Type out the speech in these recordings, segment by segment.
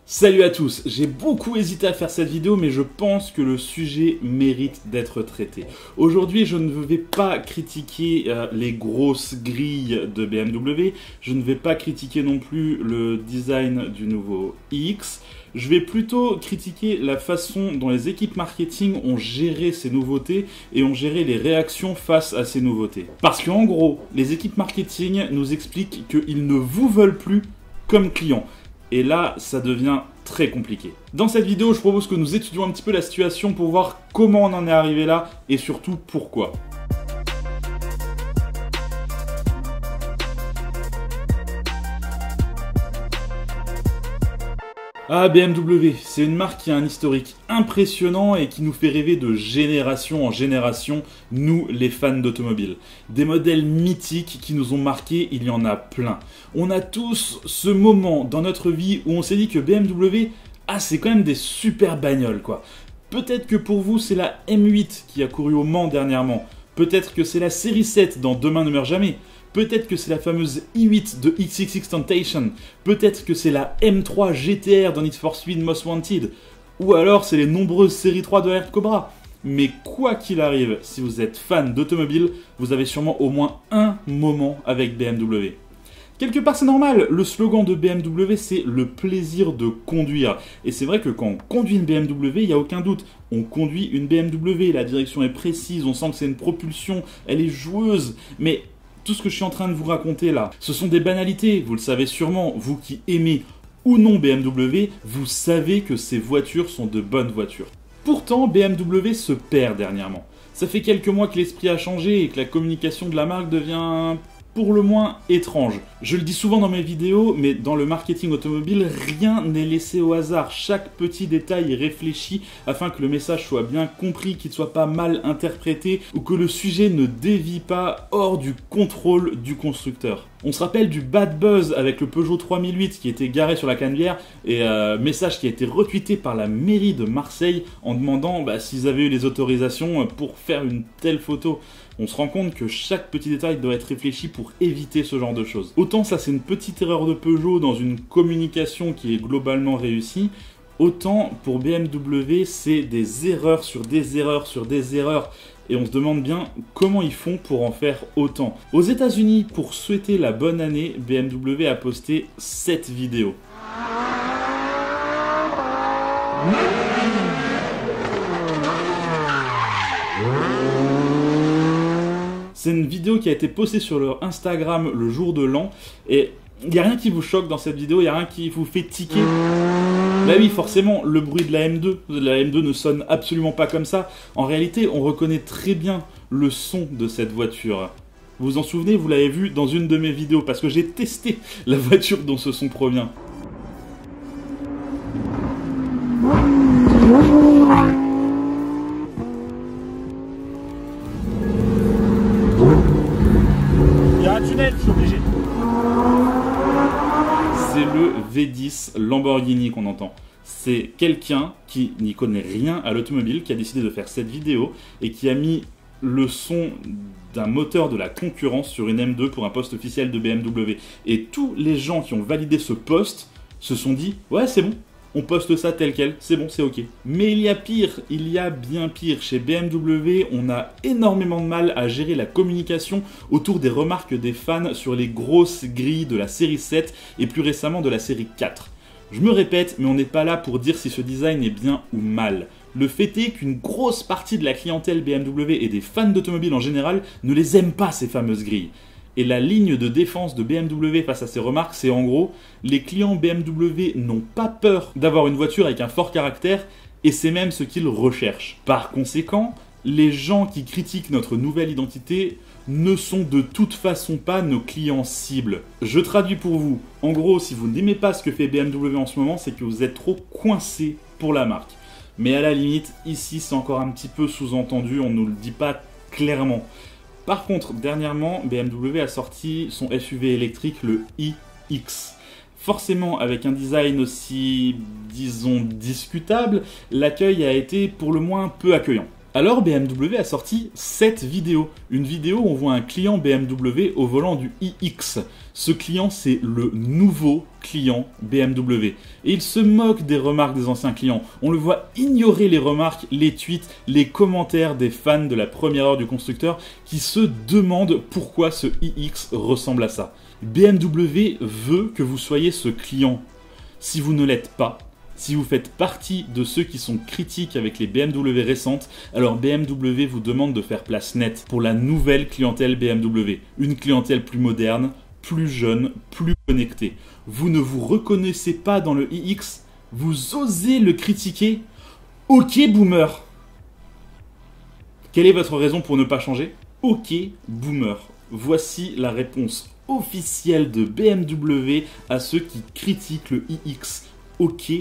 Salut à tous, j'ai beaucoup hésité à faire cette vidéo mais je pense que le sujet mérite d'être traité. Aujourd'hui je ne vais pas critiquer les grosses grilles de BMW, je ne vais pas critiquer non plus le design du nouveau iX, je vais plutôt critiquer la façon dont les équipes marketing ont géré ces nouveautés et ont géré les réactions face à ces nouveautés. Parce qu'en gros, les équipes marketing nous expliquent qu'ils ne vous veulent plus comme clients. Et là, ça devient très compliqué. Dans cette vidéo, je propose que nous étudions un petit peu la situation pour voir comment on en est arrivé là et surtout pourquoi. Ah, BMW, c'est une marque qui a un historique impressionnant et qui nous fait rêver de génération en génération, nous les fans d'automobile. Des modèles mythiques qui nous ont marqués, il y en a plein. On a tous ce moment dans notre vie où on s'est dit que BMW, c'est quand même des super bagnoles quoi. Peut-être que pour vous c'est la M8 qui a couru au Mans dernièrement, peut-être que c'est la série 7 dans Demain ne meurt jamais. Peut-être que c'est la fameuse i8 de XXXTentacion, peut-être que c'est la M3 GTR dans Need for Speed Most Wanted, ou alors c'est les nombreuses séries 3 de Air Cobra. Mais quoi qu'il arrive, si vous êtes fan d'automobile, vous avez sûrement au moins un moment avec BMW. Quelque part c'est normal, le slogan de BMW c'est le plaisir de conduire. Et c'est vrai que quand on conduit une BMW, il n'y a aucun doute, on conduit une BMW, la direction est précise, on sent que c'est une propulsion, elle est joueuse, mais tout ce que je suis en train de vous raconter là, ce sont des banalités, vous le savez sûrement, vous qui aimez ou non BMW, vous savez que ces voitures sont de bonnes voitures. Pourtant, BMW se perd dernièrement. Ça fait quelques mois que l'esprit a changé et que la communication de la marque devient pour le moins étrange. Je le dis souvent dans mes vidéos, mais dans le marketing automobile, rien n'est laissé au hasard. Chaque petit détail est réfléchi afin que le message soit bien compris, qu'il ne soit pas mal interprété ou que le sujet ne dévie pas hors du contrôle du constructeur. On se rappelle du bad buzz avec le Peugeot 3008 qui était garé sur la Canebière et message qui a été retweeté par la mairie de Marseille en demandant s'ils avaient eu les autorisations pour faire une telle photo. On se rend compte que chaque petit détail doit être réfléchi pour éviter ce genre de choses. Autant ça c'est une petite erreur de Peugeot dans une communication qui est globalement réussie, autant pour BMW c'est des erreurs sur des erreurs sur des erreurs. Et on se demande bien comment ils font pour en faire autant. Aux États-Unis, pour souhaiter la bonne année, BMW a posté 7 vidéos. C'est une vidéo qui a été postée sur leur Instagram le jour de l'an et il n'y a rien qui vous choque dans cette vidéo, il n'y a rien qui vous fait tiquer. Bah oui, forcément, le bruit de la M2. La M2 ne sonne absolument pas comme ça. En réalité, on reconnaît très bien le son de cette voiture. Vous vous en souvenez, vous l'avez vu dans une de mes vidéos, parce que j'ai testé la voiture dont ce son provient. Il y a un tunnel, je suis obligé. C'est le V10 Lamborghini qu'on entend. C'est quelqu'un qui n'y connaît rien à l'automobile, qui a décidé de faire cette vidéo et qui a mis le son d'un moteur de la concurrence sur une M2 pour un post officiel de BMW. Et tous les gens qui ont validé ce post se sont dit « Ouais, c'est bon, on poste ça tel quel, c'est bon, c'est ok. » Mais il y a pire, il y a bien pire. Chez BMW, on a énormément de mal à gérer la communication autour des remarques des fans sur les grosses grilles de la série 7 et plus récemment de la série 4. Je me répète, mais on n'est pas là pour dire si ce design est bien ou mal. Le fait est qu'une grosse partie de la clientèle BMW et des fans d'automobile en général ne les aiment pas ces fameuses grilles. Et la ligne de défense de BMW face à ces remarques, c'est en gros, les clients BMW n'ont pas peur d'avoir une voiture avec un fort caractère, et c'est même ce qu'ils recherchent. Par conséquent, les gens qui critiquent notre nouvelle identité ne sont de toute façon pas nos clients cibles. Je traduis pour vous. En gros, si vous n'aimez pas ce que fait BMW en ce moment, c'est que vous êtes trop coincé pour la marque. Mais à la limite, ici c'est encore un petit peu sous-entendu, on ne nous le dit pas clairement. Par contre, dernièrement, BMW a sorti son SUV électrique, le iX. Forcément, avec un design aussi, disons, discutable, l'accueil a été pour le moins peu accueillant. Alors BMW a sorti cette vidéo. Une vidéo où on voit un client BMW au volant du iX. Ce client, c'est le nouveau client BMW. Et il se moque des remarques des anciens clients. On le voit ignorer les remarques, les tweets, les commentaires des fans de la première heure du constructeur qui se demandent pourquoi ce iX ressemble à ça. BMW veut que vous soyez ce client. Si vous ne l'êtes pas, si vous faites partie de ceux qui sont critiques avec les BMW récentes, alors BMW vous demande de faire place nette pour la nouvelle clientèle BMW. Une clientèle plus moderne, plus jeune, plus connectée. Vous ne vous reconnaissez pas dans le iX, vous osez le critiquer. Ok boomer. Quelle est votre raison pour ne pas changer? Ok boomer. Voici la réponse officielle de BMW à ceux qui critiquent le iX. Ok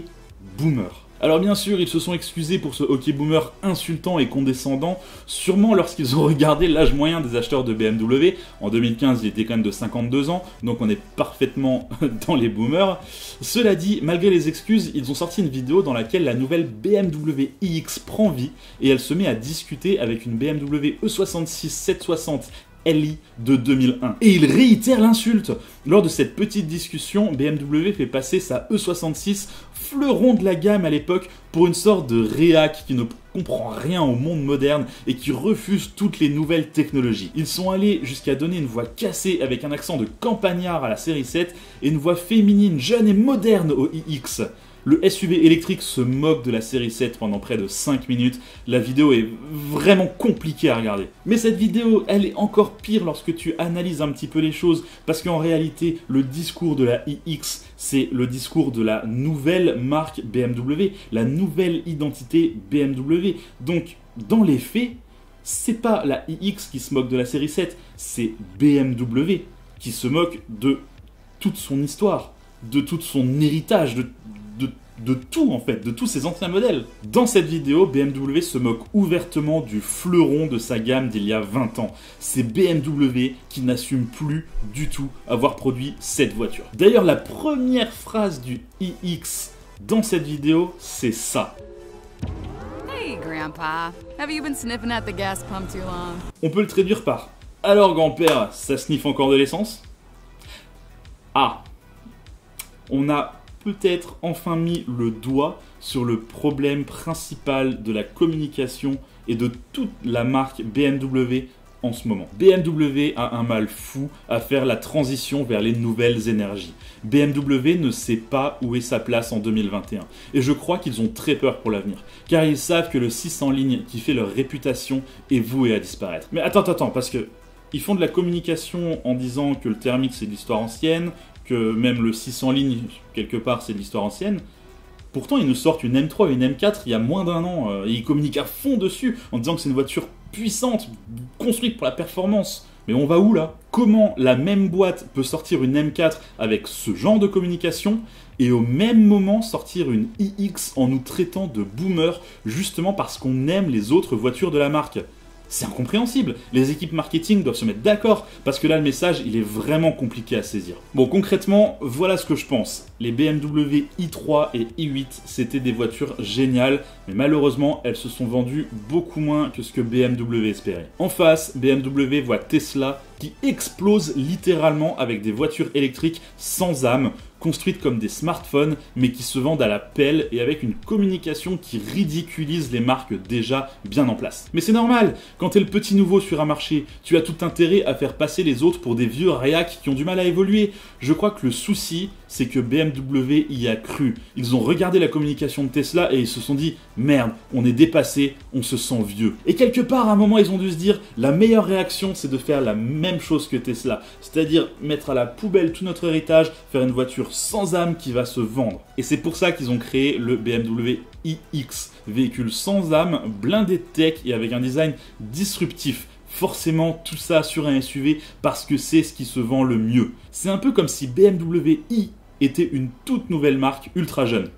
boomer. Alors bien sûr, ils se sont excusés pour ce hockey boomer insultant et condescendant, sûrement lorsqu'ils ont regardé l'âge moyen des acheteurs de BMW. En 2015, il était quand même de 52 ans, donc on est parfaitement dans les boomers. Cela dit, malgré les excuses, ils ont sorti une vidéo dans laquelle la nouvelle BMW iX prend vie et elle se met à discuter avec une BMW E66 760 Li de 2001. Et il réitère l'insulte. Lors de cette petite discussion, BMW fait passer sa E66, fleuron de la gamme à l'époque, pour une sorte de réac qui ne comprend rien au monde moderne et qui refuse toutes les nouvelles technologies. Ils sont allés jusqu'à donner une voix cassée avec un accent de campagnard à la série 7 et une voix féminine, jeune et moderne au iX. Le SUV électrique se moque de la série 7 pendant près de 5 minutes. La vidéo est vraiment compliquée à regarder. Mais cette vidéo, elle est encore pire lorsque tu analyses un petit peu les choses. Parce qu'en réalité, le discours de la iX, c'est le discours de la nouvelle marque BMW. La nouvelle identité BMW. Donc, dans les faits, c'est pas la iX qui se moque de la série 7. C'est BMW qui se moque de toute son histoire, de tout son héritage, de tout en fait, de tous ses anciens modèles. Dans cette vidéo, BMW se moque ouvertement du fleuron de sa gamme d'il y a 20 ans. C'est BMW qui n'assume plus du tout avoir produit cette voiture. D'ailleurs, la première phrase du iX dans cette vidéo, c'est ça. Hey Grandpa, have you been sniffing at the gas pump too long? On peut le traduire par « Alors grand-père, ça sniffe encore de l'essence ?» Ah, on a peut-être enfin mis le doigt sur le problème principal de la communication et de toute la marque BMW en ce moment. BMW a un mal fou à faire la transition vers les nouvelles énergies. BMW ne sait pas où est sa place en 2021. Et je crois qu'ils ont très peur pour l'avenir. Car ils savent que le 600 lignes qui fait leur réputation est voué à disparaître. Mais attends, parce que ils font de la communication en disant que le thermique c'est de l'histoire ancienne, que même le 600 lignes, quelque part, c'est de l'histoire ancienne. Pourtant, ils nous sortent une M3 et une M4 il y a moins d'un an. Et ils communiquent à fond dessus en disant que c'est une voiture puissante, construite pour la performance. Mais on va où là? Comment la même boîte peut sortir une M4 avec ce genre de communication et au même moment sortir une iX en nous traitant de boomer justement parce qu'on aime les autres voitures de la marque? C'est incompréhensible. Les équipes marketing doivent se mettre d'accord parce que là, le message, il est vraiment compliqué à saisir. Bon, concrètement, voilà ce que je pense. Les BMW i3 et i8, c'était des voitures géniales, mais malheureusement, elles se sont vendues beaucoup moins que ce que BMW espérait. En face, BMW voit Tesla qui explose littéralement avec des voitures électriques sans âme, construites comme des smartphones, mais qui se vendent à la pelle et avec une communication qui ridiculise les marques déjà bien en place. Mais c'est normal, quand t'es le petit nouveau sur un marché, tu as tout intérêt à faire passer les autres pour des vieux réacs qui ont du mal à évoluer. Je crois que le souci, c'est que BMW y a cru. Ils ont regardé la communication de Tesla et ils se sont dit « Merde, on est dépassé, on se sent vieux ». Et quelque part, à un moment, ils ont dû se dire « La meilleure réaction, c'est de faire la même chose que Tesla. C'est-à-dire mettre à la poubelle tout notre héritage, faire une voiture sans âme qui va se vendre. » Et c'est pour ça qu'ils ont créé le BMW iX, véhicule sans âme, blindé de tech et avec un design disruptif. Forcément, tout ça sur un SUV parce que c'est ce qui se vend le mieux. C'est un peu comme si BMW i était une toute nouvelle marque ultra jeune.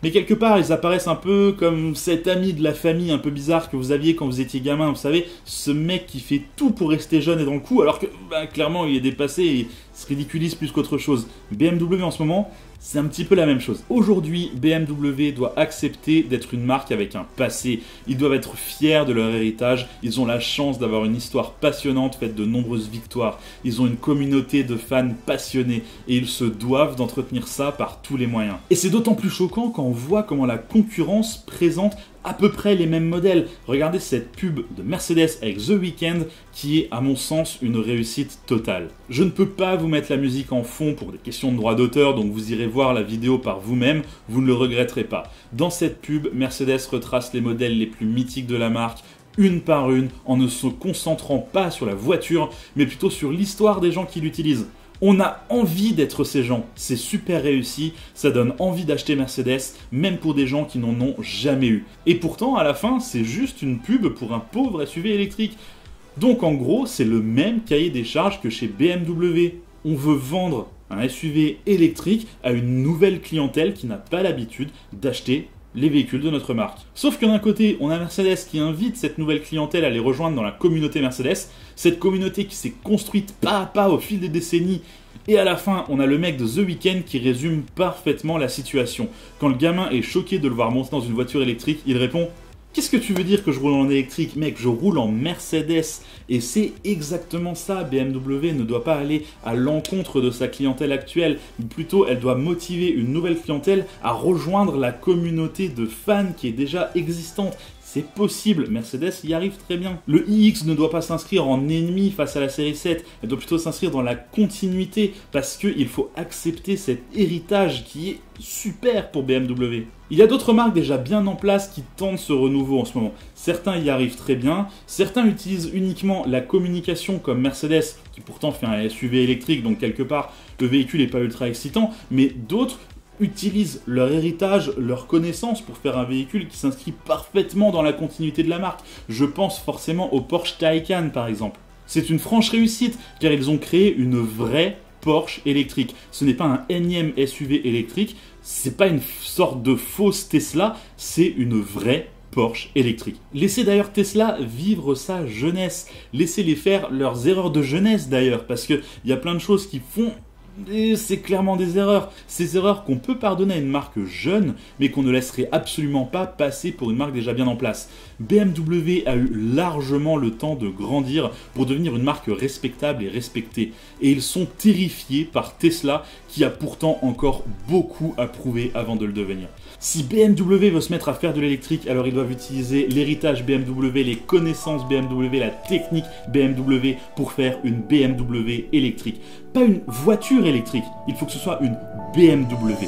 Mais quelque part, ils apparaissent un peu comme cet ami de la famille un peu bizarre que vous aviez quand vous étiez gamin. Vous savez, ce mec qui fait tout pour rester jeune et dans le coup, alors que clairement il est dépassé et se ridiculise plus qu'autre chose. BMW en ce moment, c'est un petit peu la même chose. Aujourd'hui, BMW doit accepter d'être une marque avec un passé. Ils doivent être fiers de leur héritage. Ils ont la chance d'avoir une histoire passionnante faite de nombreuses victoires. Ils ont une communauté de fans passionnés et ils se doivent d'entretenir ça par tous les moyens. Et c'est d'autant plus choquant quand on voit comment la concurrence présente à peu près les mêmes modèles. Regardez cette pub de Mercedes avec The Weeknd qui est à mon sens une réussite totale. Je ne peux pas vous mettre la musique en fond pour des questions de droit d'auteur, donc vous irez voir la vidéo par vous-même, vous ne le regretterez pas. Dans cette pub, Mercedes retrace les modèles les plus mythiques de la marque, une par une, en ne se concentrant pas sur la voiture, mais plutôt sur l'histoire des gens qui l'utilisent. On a envie d'être ces gens, c'est super réussi, ça donne envie d'acheter Mercedes, même pour des gens qui n'en ont jamais eu. Et pourtant, à la fin, c'est juste une pub pour un pauvre SUV électrique. Donc en gros, c'est le même cahier des charges que chez BMW. On veut vendre un SUV électrique à une nouvelle clientèle qui n'a pas l'habitude d'acheter les véhicules de notre marque. Sauf que d'un côté, on a Mercedes qui invite cette nouvelle clientèle à les rejoindre dans la communauté Mercedes, cette communauté qui s'est construite pas à pas au fil des décennies, et à la fin, on a le mec de The Weeknd qui résume parfaitement la situation. Quand le gamin est choqué de le voir monter dans une voiture électrique, il répond « Qu'est-ce que tu veux dire que je roule en électrique? Mec, je roule en Mercedes !» Et c'est exactement ça, BMW ne doit pas aller à l'encontre de sa clientèle actuelle, mais plutôt elle doit motiver une nouvelle clientèle à rejoindre la communauté de fans qui est déjà existante. C'est possible, Mercedes y arrive très bien. Le iX ne doit pas s'inscrire en ennemi face à la série 7, elle doit plutôt s'inscrire dans la continuité, parce qu'il faut accepter cet héritage qui est super pour BMW. Il y a d'autres marques déjà bien en place qui tentent ce renouveau en ce moment. Certains y arrivent très bien, certains utilisent uniquement la communication comme Mercedes, qui pourtant fait un SUV électrique, donc quelque part le véhicule n'est pas ultra excitant, mais d'autres utilisent leur héritage, leur connaissance pour faire un véhicule qui s'inscrit parfaitement dans la continuité de la marque. Je pense forcément au Porsche Taycan par exemple. C'est une franche réussite car ils ont créé une vraie Porsche électrique. Ce n'est pas un énième SUV électrique, c'est pas une sorte de fausse Tesla, c'est une vraie Porsche électrique. Laissez d'ailleurs Tesla vivre sa jeunesse, laissez-les faire leurs erreurs de jeunesse d'ailleurs, parce qu'il y a plein de choses qui font... Et c'est clairement des erreurs. Ces erreurs qu'on peut pardonner à une marque jeune, mais qu'on ne laisserait absolument pas passer pour une marque déjà bien en place. BMW a eu largement le temps de grandir pour devenir une marque respectable et respectée. Et ils sont terrifiés par Tesla, qui a pourtant encore beaucoup à prouver avant de le devenir. Si BMW veut se mettre à faire de l'électrique, alors ils doivent utiliser l'héritage BMW, les connaissances BMW, la technique BMW pour faire une BMW électrique. Pas une voiture électrique, il faut que ce soit une BMW.